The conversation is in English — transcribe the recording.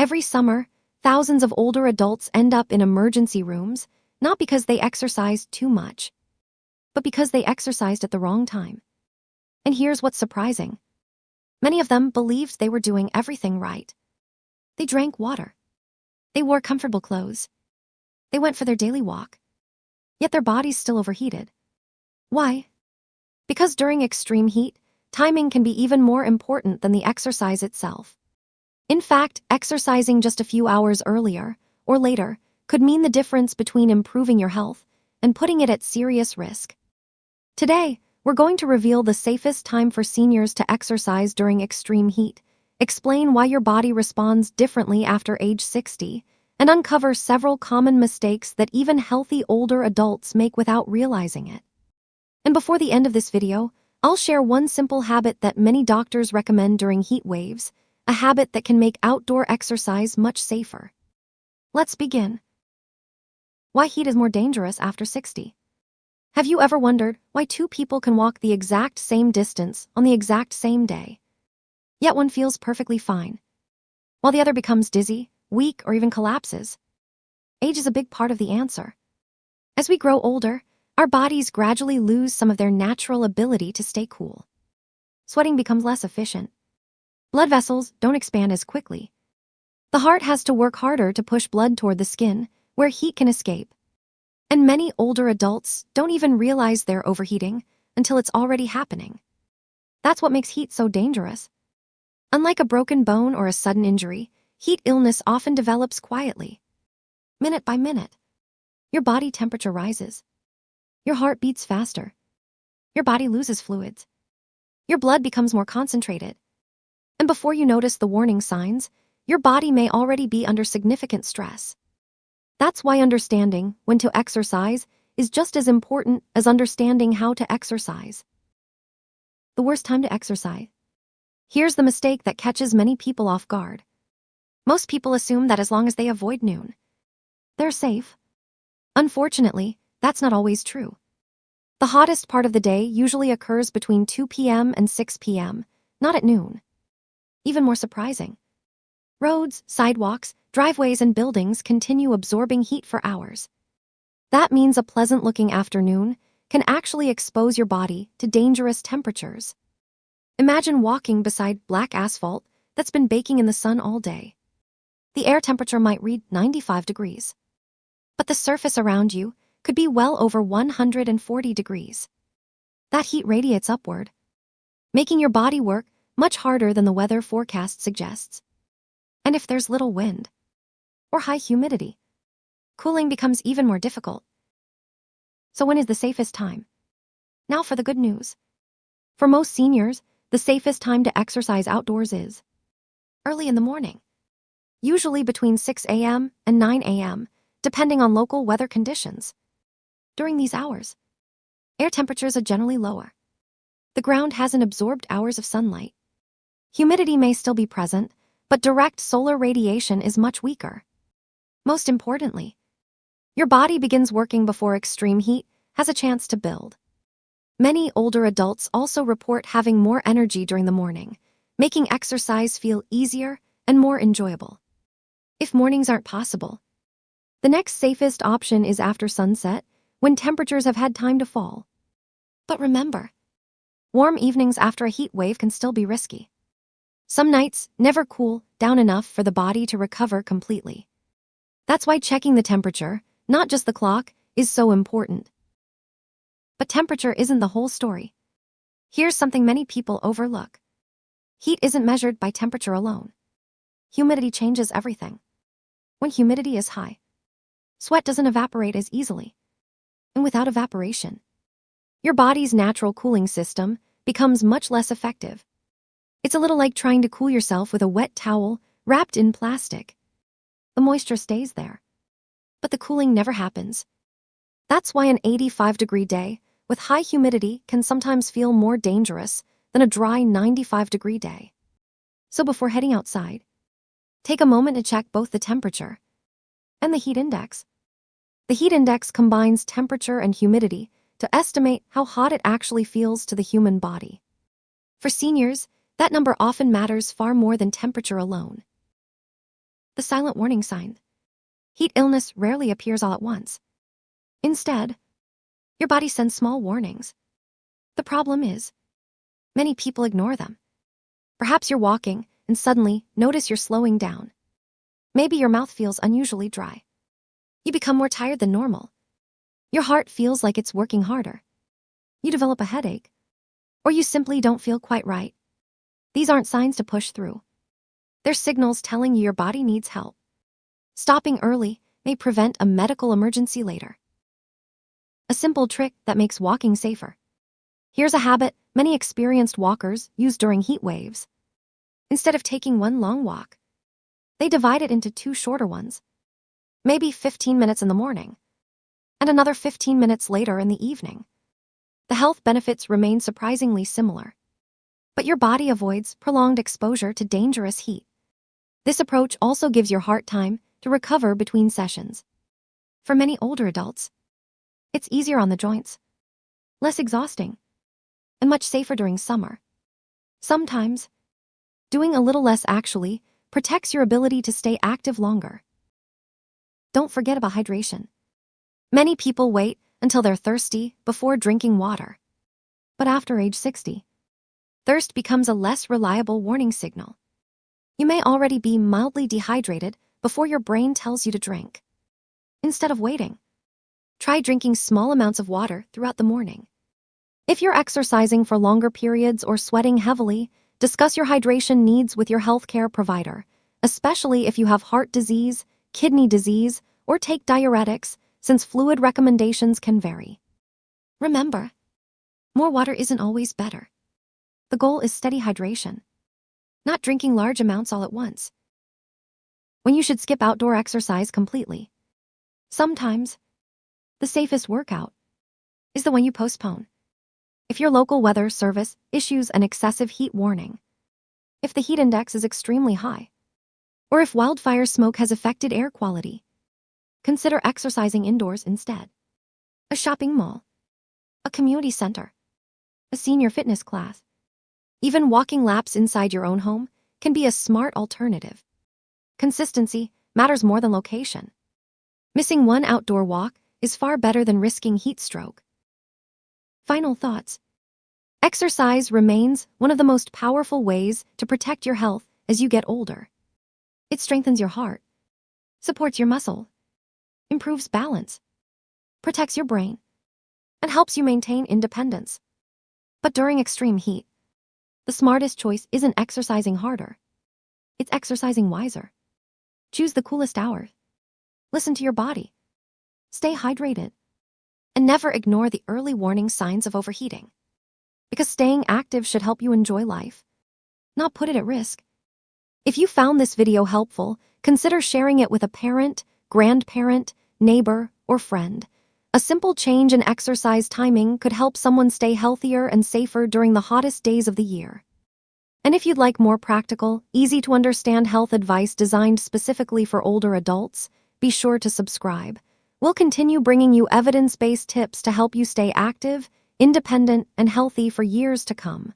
Every summer, thousands of older adults end up in emergency rooms, not because they exercised too much, but because they exercised at the wrong time. And here's what's surprising. Many of them believed they were doing everything right. They drank water. They wore comfortable clothes. They went for their daily walk. Yet their bodies still overheated. Why? Because during extreme heat, timing can be even more important than the exercise itself. In fact, exercising just a few hours earlier or later could mean the difference between improving your health and putting it at serious risk. Today, we're going to reveal the safest time for seniors to exercise during extreme heat, explain why your body responds differently after age 60, and uncover several common mistakes that even healthy older adults make without realizing it. And before the end of this video, I'll share one simple habit that many doctors recommend during heat waves, a habit that can make outdoor exercise much safer. Let's begin. Why heat is more dangerous after 60. Have you ever wondered why two people can walk the exact same distance on the exact same day, yet one feels perfectly fine, while the other becomes dizzy, weak, or even collapses? Age is a big part of the answer. As we grow older, our bodies gradually lose some of their natural ability to stay cool. Sweating becomes less efficient. Blood vessels don't expand as quickly. The heart has to work harder to push blood toward the skin, where heat can escape. And many older adults don't even realize they're overheating until it's already happening. That's what makes heat so dangerous. Unlike a broken bone or a sudden injury, heat illness often develops quietly. Minute by minute, your body temperature rises. Your heart beats faster. Your body loses fluids. Your blood becomes more concentrated. And before you notice the warning signs, your body may already be under significant stress. That's why understanding when to exercise is just as important as understanding how to exercise. The worst time to exercise. Here's the mistake that catches many people off guard. Most people assume that as long as they avoid noon, they're safe. Unfortunately, that's not always true. The hottest part of the day usually occurs between 2 p.m. and 6 p.m., not at noon. Even more surprising, roads, sidewalks, driveways, and buildings continue absorbing heat for hours. That means a pleasant-looking afternoon can actually expose your body to dangerous temperatures. Imagine walking beside black asphalt that's been baking in the sun all day. The air temperature might read 95 degrees, but the surface around you could be well over 140 degrees. That heat radiates upward, making your body work much harder than the weather forecast suggests. And if there's little wind or high humidity, cooling becomes even more difficult. So when is the safest time? Now for the good news. For most seniors, the safest time to exercise outdoors is early in the morning, usually between 6 a.m. and 9 a.m., depending on local weather conditions. During these hours, air temperatures are generally lower. The ground hasn't absorbed hours of sunlight. Humidity may still be present, but direct solar radiation is much weaker. Most importantly, your body begins working before extreme heat has a chance to build. Many older adults also report having more energy during the morning, making exercise feel easier and more enjoyable. If mornings aren't possible, the next safest option is after sunset, when temperatures have had time to fall. But remember, warm evenings after a heat wave can still be risky. Some nights never cool down enough for the body to recover completely. That's why checking the temperature, not just the clock, is so important. But temperature isn't the whole story. Here's something many people overlook. Heat isn't measured by temperature alone. Humidity changes everything. When humidity is high, sweat doesn't evaporate as easily. And without evaporation, your body's natural cooling system becomes much less effective. It's a little like trying to cool yourself with a wet towel wrapped in plastic. The moisture stays there, but the cooling never happens. That's why an 85-degree day with high humidity can sometimes feel more dangerous than a dry 95-degree day. So before heading outside, take a moment to check both the temperature and the heat index. The heat index combines temperature and humidity to estimate how hot it actually feels to the human body. For seniors, that number often matters far more than temperature alone. The silent warning sign. Heat illness rarely appears all at once. Instead, your body sends small warnings. The problem is, many people ignore them. Perhaps you're walking and suddenly notice you're slowing down. Maybe your mouth feels unusually dry. You become more tired than normal. Your heart feels like it's working harder. You develop a headache. Or you simply don't feel quite right. These aren't signs to push through. They're signals telling you your body needs help. Stopping early may prevent a medical emergency later. A simple trick that makes walking safer. Here's a habit many experienced walkers use during heat waves. Instead of taking one long walk, they divide it into 2 shorter ones. Maybe 15 minutes in the morning, and another 15 minutes later in the evening. The health benefits remain surprisingly similar, but your body avoids prolonged exposure to dangerous heat. This approach also gives your heart time to recover between sessions. For many older adults, it's easier on the joints, less exhausting, and much safer during summer. Sometimes, doing a little less actually protects your ability to stay active longer. Don't forget about hydration. Many people wait until they're thirsty before drinking water. But after age 60, thirst becomes a less reliable warning signal. You may already be mildly dehydrated before your brain tells you to drink. Instead of waiting, try drinking small amounts of water throughout the morning. If you're exercising for longer periods or sweating heavily, discuss your hydration needs with your healthcare provider, especially if you have heart disease, kidney disease, or take diuretics, since fluid recommendations can vary. Remember, more water isn't always better. The goal is steady hydration, not drinking large amounts all at once. When you should skip outdoor exercise completely. Sometimes, the safest workout is the one you postpone. If your local weather service issues an excessive heat warning, if the heat index is extremely high, or if wildfire smoke has affected air quality, consider exercising indoors instead. A shopping mall, a community center, a senior fitness class, even walking laps inside your own home can be a smart alternative. Consistency matters more than location. Missing one outdoor walk is far better than risking heat stroke. Final thoughts. Exercise remains one of the most powerful ways to protect your health as you get older. It strengthens your heart, supports your muscle, improves balance, protects your brain, and helps you maintain independence. But during extreme heat, the smartest choice isn't exercising harder. It's exercising wiser. Choose the coolest hours. Listen to your body. Stay hydrated. And never ignore the early warning signs of overheating. Because staying active should help you enjoy life, not put it at risk. If you found this video helpful, consider sharing it with a parent, grandparent, neighbor, or friend. A simple change in exercise timing could help someone stay healthier and safer during the hottest days of the year. And if you'd like more practical, easy-to-understand health advice designed specifically for older adults, be sure to subscribe. We'll continue bringing you evidence-based tips to help you stay active, independent, and healthy for years to come.